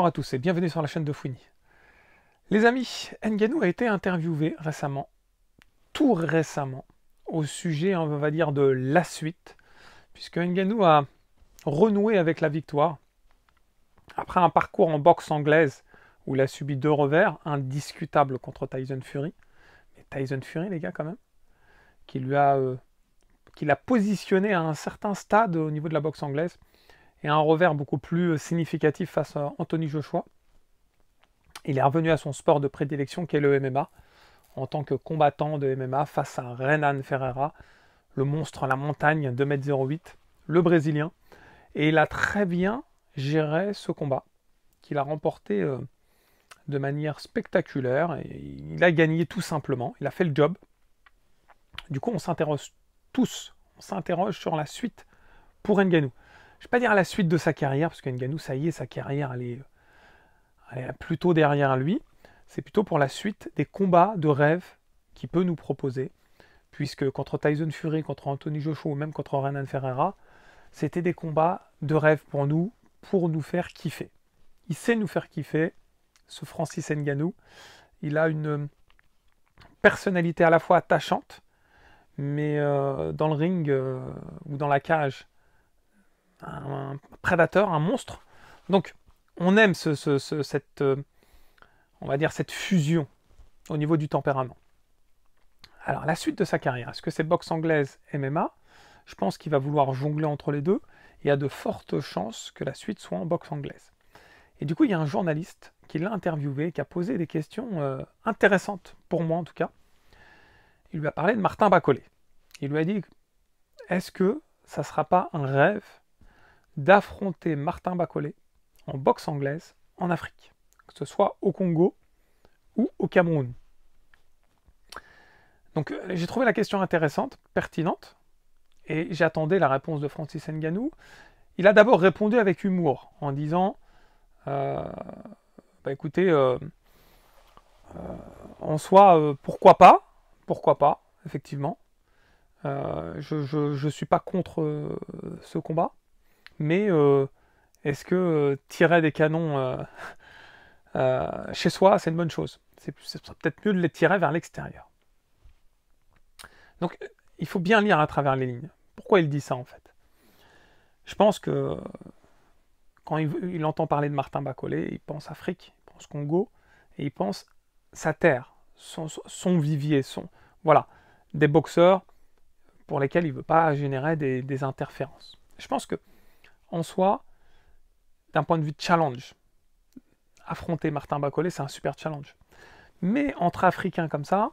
Bonjour à tous et bienvenue sur la chaîne de Fouini. Les amis, Ngannou a été interviewé récemment, tout récemment, au sujet, on va dire, de la suite, puisque Ngannou a renoué avec la victoire après un parcours en boxe anglaise où il a subi 2 revers, indiscutables contre Tyson Fury. Mais Tyson Fury, les gars, quand même, qui l'a positionné à un certain stade au niveau de la boxe anglaise, et un revers beaucoup plus significatif face à Anthony Joshua. Il est revenu à son sport de prédilection qui est le MMA, en tant que combattant de MMA face à Renan Ferreira, le monstre à la montagne, 2,08 m, le Brésilien. Et il a très bien géré ce combat, qu'il a remporté de manière spectaculaire. Et il a gagné tout simplement, il a fait le job. Du coup, on s'interroge tous, on s'interroge sur la suite pour Ngannou. Je ne vais pas dire la suite de sa carrière, parce que Ngannou, ça y est, sa carrière, elle est plutôt derrière lui. C'est plutôt pour la suite des combats de rêve qu'il peut nous proposer, puisque contre Tyson Fury, contre Anthony Joshua ou même contre Renan Ferreira, c'était des combats de rêve pour nous faire kiffer. Il sait nous faire kiffer, ce Francis Ngannou. Il a une personnalité à la fois attachante, mais dans le ring ou dans la cage, un prédateur, un monstre. Donc, on aime cette, on va dire, cette fusion au niveau du tempérament. Alors, la suite de sa carrière, est-ce que c'est boxe anglaise, MMA? Je pense qu'il va vouloir jongler entre les deux. Il y a de fortes chances que la suite soit en boxe anglaise. Et du coup, il y a un journaliste qui l'a interviewé, qui a posé des questions intéressantes, pour moi en tout cas. Il lui a parlé de Martin Bacolé. Il lui a dit, est-ce que ça ne sera pas un rêve d'affronter Martin Bacolé en boxe anglaise en Afrique, que ce soit au Congo ou au Cameroun? Donc j'ai trouvé la question intéressante, pertinente, et j'attendais la réponse de Francis Ngannou. Il a d'abord répondu avec humour, en disant écoutez, en soi, pourquoi pas, effectivement. Je ne suis pas contre ce combat, mais est-ce que tirer des canons chez soi, c'est une bonne chose? C'est peut-être mieux de les tirer vers l'extérieur. Donc, il faut bien lire à travers les lignes. Pourquoi il dit ça, en fait? Je pense que quand il entend parler de Martin Bacolé, il pense Afrique, il pense Congo, et il pense sa terre, son vivier, voilà, des boxeurs pour lesquels il ne veut pas générer des interférences. Je pense que, en soi, d'un point de vue de challenge, affronter Martin Bacolé, c'est un super challenge. Mais entre Africains comme ça,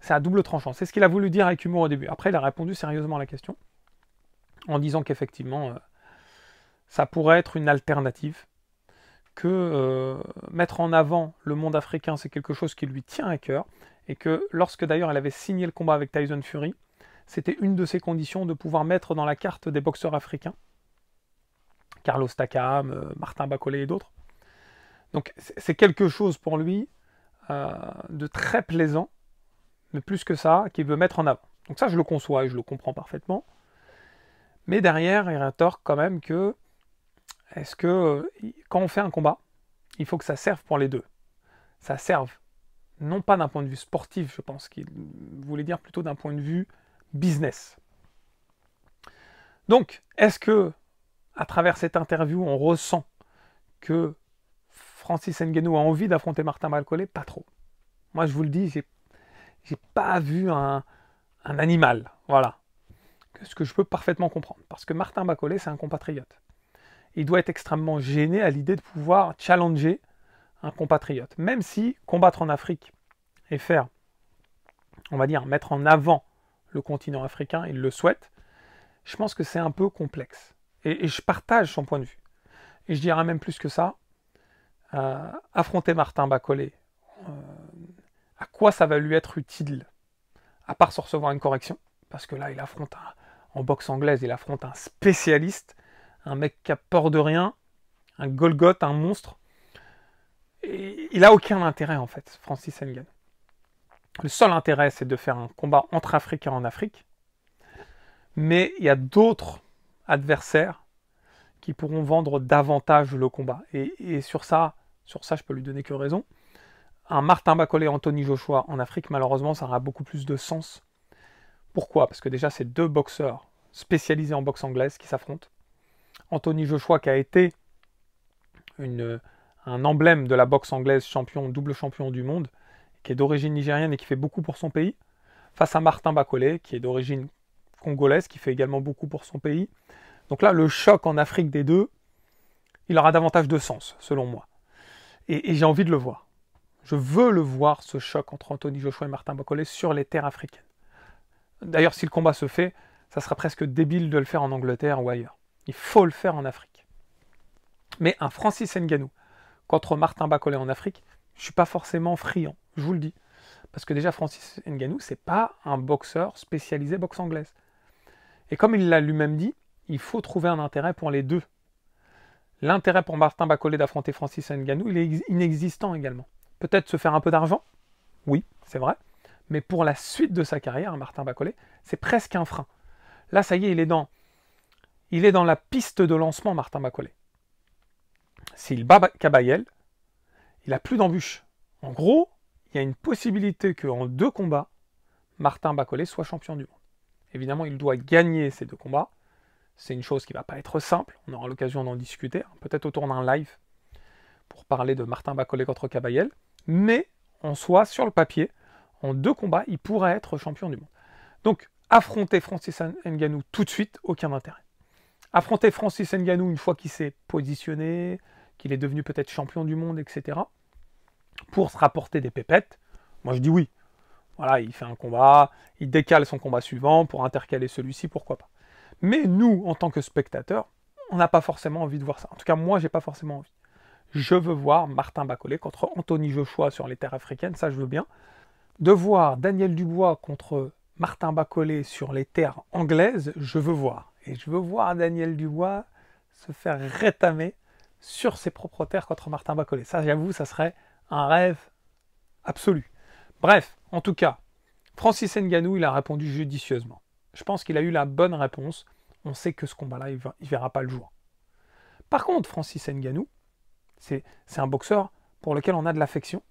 c'est à double tranchant. C'est ce qu'il a voulu dire avec humour au début. Après, il a répondu sérieusement à la question, en disant qu'effectivement, ça pourrait être une alternative, que mettre en avant le monde africain, c'est quelque chose qui lui tient à cœur, et que lorsque d'ailleurs il avait signé le combat avec Tyson Fury, c'était une de ses conditions de pouvoir mettre dans la carte des boxeurs africains, Carlos Takam, Martin Bacolé et d'autres. Donc c'est quelque chose pour lui de très plaisant, mais plus que ça, qu'il veut mettre en avant. Donc ça, je le conçois et je le comprends parfaitement. Mais derrière, il rétorque quand même que, est-ce que quand on fait un combat, il faut que ça serve pour les deux. Ça serve, non pas d'un point de vue sportif, je pense qu'il voulait dire plutôt d'un point de vue business. Donc, est-ce que, à travers cette interview, on ressent que Francis Ngannou a envie d'affronter Martin Bacolé? Pas trop. Moi, je vous le dis, j'ai pas vu un animal. Voilà. Ce que je peux parfaitement comprendre. Parce que Martin Bacolé, c'est un compatriote. Il doit être extrêmement gêné à l'idée de pouvoir challenger un compatriote. Même si combattre en Afrique et faire, on va dire, mettre en avant le continent africain, il le souhaite, je pense que c'est un peu complexe. Et je partage son point de vue. Et je dirais même plus que ça, affronter Martin Bacolé, à quoi ça va lui être utile, à part se recevoir une correction, parce que là, il affronte en boxe anglaise, il affronte un spécialiste, un mec qui a peur de rien, un Golgoth, un monstre. Et il n'a aucun intérêt, en fait, Francis Ngannou. Le seul intérêt, c'est de faire un combat entre Africains en Afrique, mais il y a d'autres adversaires qui pourront vendre davantage le combat. Et sur ça, Sur ça, je peux lui donner que raison. Un Martin Bacolé, Anthony Joshua en Afrique, malheureusement, ça aura beaucoup plus de sens. Pourquoi? Parce que déjà, c'est deux boxeurs spécialisés en boxe anglaise qui s'affrontent. Anthony Joshua, qui a été un emblème de la boxe anglaise, double champion du monde, qui est d'origine nigérienne et qui fait beaucoup pour son pays, face à Martin Bacolé, qui est d'origine congolaise, qui fait également beaucoup pour son pays. Donc là, le choc en Afrique des deux, il aura davantage de sens, selon moi. Et j'ai envie de le voir. Je veux le voir, ce choc entre Anthony Joshua et Martin Bacolé sur les terres africaines. D'ailleurs, si le combat se fait, ça sera presque débile de le faire en Angleterre ou ailleurs. Il faut le faire en Afrique. Mais un Francis Ngannou contre Martin Bacolé en Afrique, je ne suis pas forcément friand, je vous le dis. Parce que déjà, Francis Ngannou, c'est pas un boxeur spécialisé boxe anglaise. Et comme il l'a lui-même dit, il faut trouver un intérêt pour les deux. L'intérêt pour Martin Bacolé d'affronter Francis Ngannou, il est inexistant également. Peut-être se faire un peu d'argent, oui, c'est vrai, mais pour la suite de sa carrière, Martin Bacolé, c'est presque un frein. Là, ça y est, il est dans la piste de lancement, Martin Bacolé. S'il bat Kabayel, il n'a plus d'embûche. En gros, il y a une possibilité qu'en 2 combats, Martin Bacolé soit champion du monde. Évidemment, il doit gagner ces 2 combats. C'est une chose qui ne va pas être simple. On aura l'occasion d'en discuter, peut-être autour d'un live, pour parler de Martin Bacolé contre Kabayel. Mais, en soi, sur le papier, en 2 combats, il pourrait être champion du monde. Donc, affronter Francis Ngannou tout de suite, aucun intérêt. Affronter Francis Ngannou une fois qu'il s'est positionné, qu'il est devenu peut-être champion du monde, etc., pour se rapporter des pépettes, moi je dis oui. Voilà, il fait un combat, il décale son combat suivant pour intercaler celui-ci, pourquoi pas. Mais nous, en tant que spectateurs, on n'a pas forcément envie de voir ça. En tout cas, moi, j'ai pas forcément envie. Je veux voir Martin Bacolé contre Anthony Joshua sur les terres africaines, ça je veux bien. De voir Daniel Dubois contre Martin Bacolé sur les terres anglaises, je veux voir. Et je veux voir Daniel Dubois se faire rétamer sur ses propres terres contre Martin Bacolé. Ça, j'avoue, ça serait un rêve absolu. Bref, en tout cas, Francis Ngannou, il a répondu judicieusement. Je pense qu'il a eu la bonne réponse. On sait que ce combat-là, il ne verra pas le jour. Par contre, Francis Ngannou, c'est un boxeur pour lequel on a de l'affection.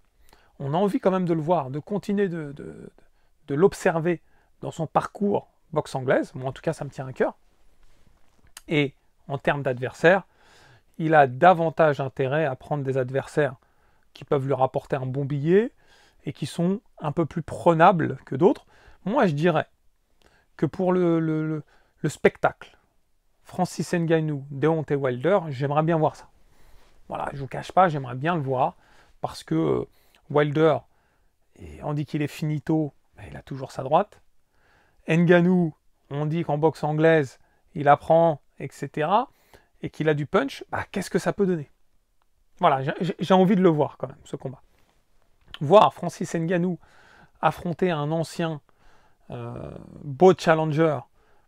On a envie quand même de le voir, de continuer de l'observer dans son parcours boxe anglaise. Moi, en tout cas, ça me tient à cœur. Et en termes d'adversaires, il a davantage intérêt à prendre des adversaires qui peuvent lui rapporter un bon billet et qui sont un peu plus prenables que d'autres. Moi, je dirais que pour le spectacle, Francis Ngannou, Deontay Wilder, j'aimerais bien voir ça. Voilà, je ne vous cache pas, j'aimerais bien le voir, parce que Wilder, on dit qu'il est finito, mais il a toujours sa droite. Ngannou, on dit qu'en boxe anglaise, il apprend, etc., et qu'il a du punch, qu'est-ce que ça peut donner? Voilà, j'ai envie de le voir quand même, ce combat. Voir Francis Ngannou affronter un ancien beau challenger,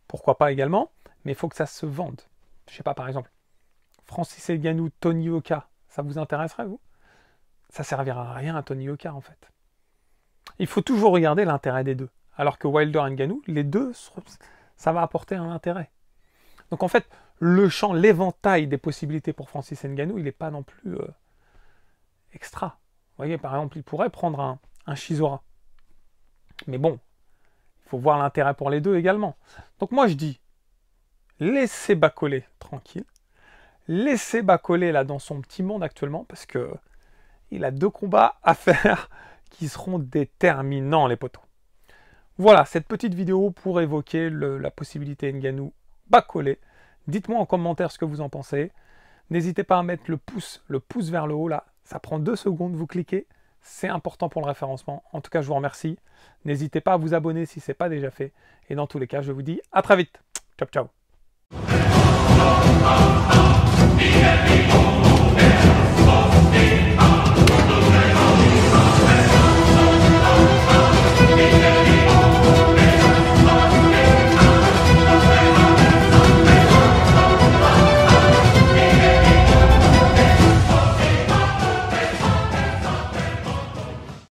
pourquoi pas également, mais il faut que ça se vende. Je sais pas, par exemple, Francis Ngannou, Tony Yoka, ça vous intéresserait, vous? Ça servira à rien à Tony Yoka, en fait. Il faut toujours regarder l'intérêt des deux. Alors que Wilder et Ngannou, les deux, ça va apporter un intérêt. Donc en fait, le champ, l'éventail des possibilités pour Francis Ngannou, il n'est pas non plus extra. Vous voyez, par exemple, il pourrait prendre un Chisora. Mais bon, il faut voir l'intérêt pour les deux également. Donc moi je dis, laissez Bacolé tranquille. Laissez Bacolé là dans son petit monde actuellement, parce que il a 2 combats à faire qui seront déterminants, les potos. Voilà, cette petite vidéo pour évoquer la possibilité Ngannou-Bacolé. Dites-moi en commentaire ce que vous en pensez. N'hésitez pas à mettre le pouce vers le haut là. Ça prend 2 secondes, vous cliquez. C'est important pour le référencement. En tout cas, je vous remercie. N'hésitez pas à vous abonner si ce n'est pas déjà fait. Et dans tous les cas, je vous dis à très vite. Ciao, ciao.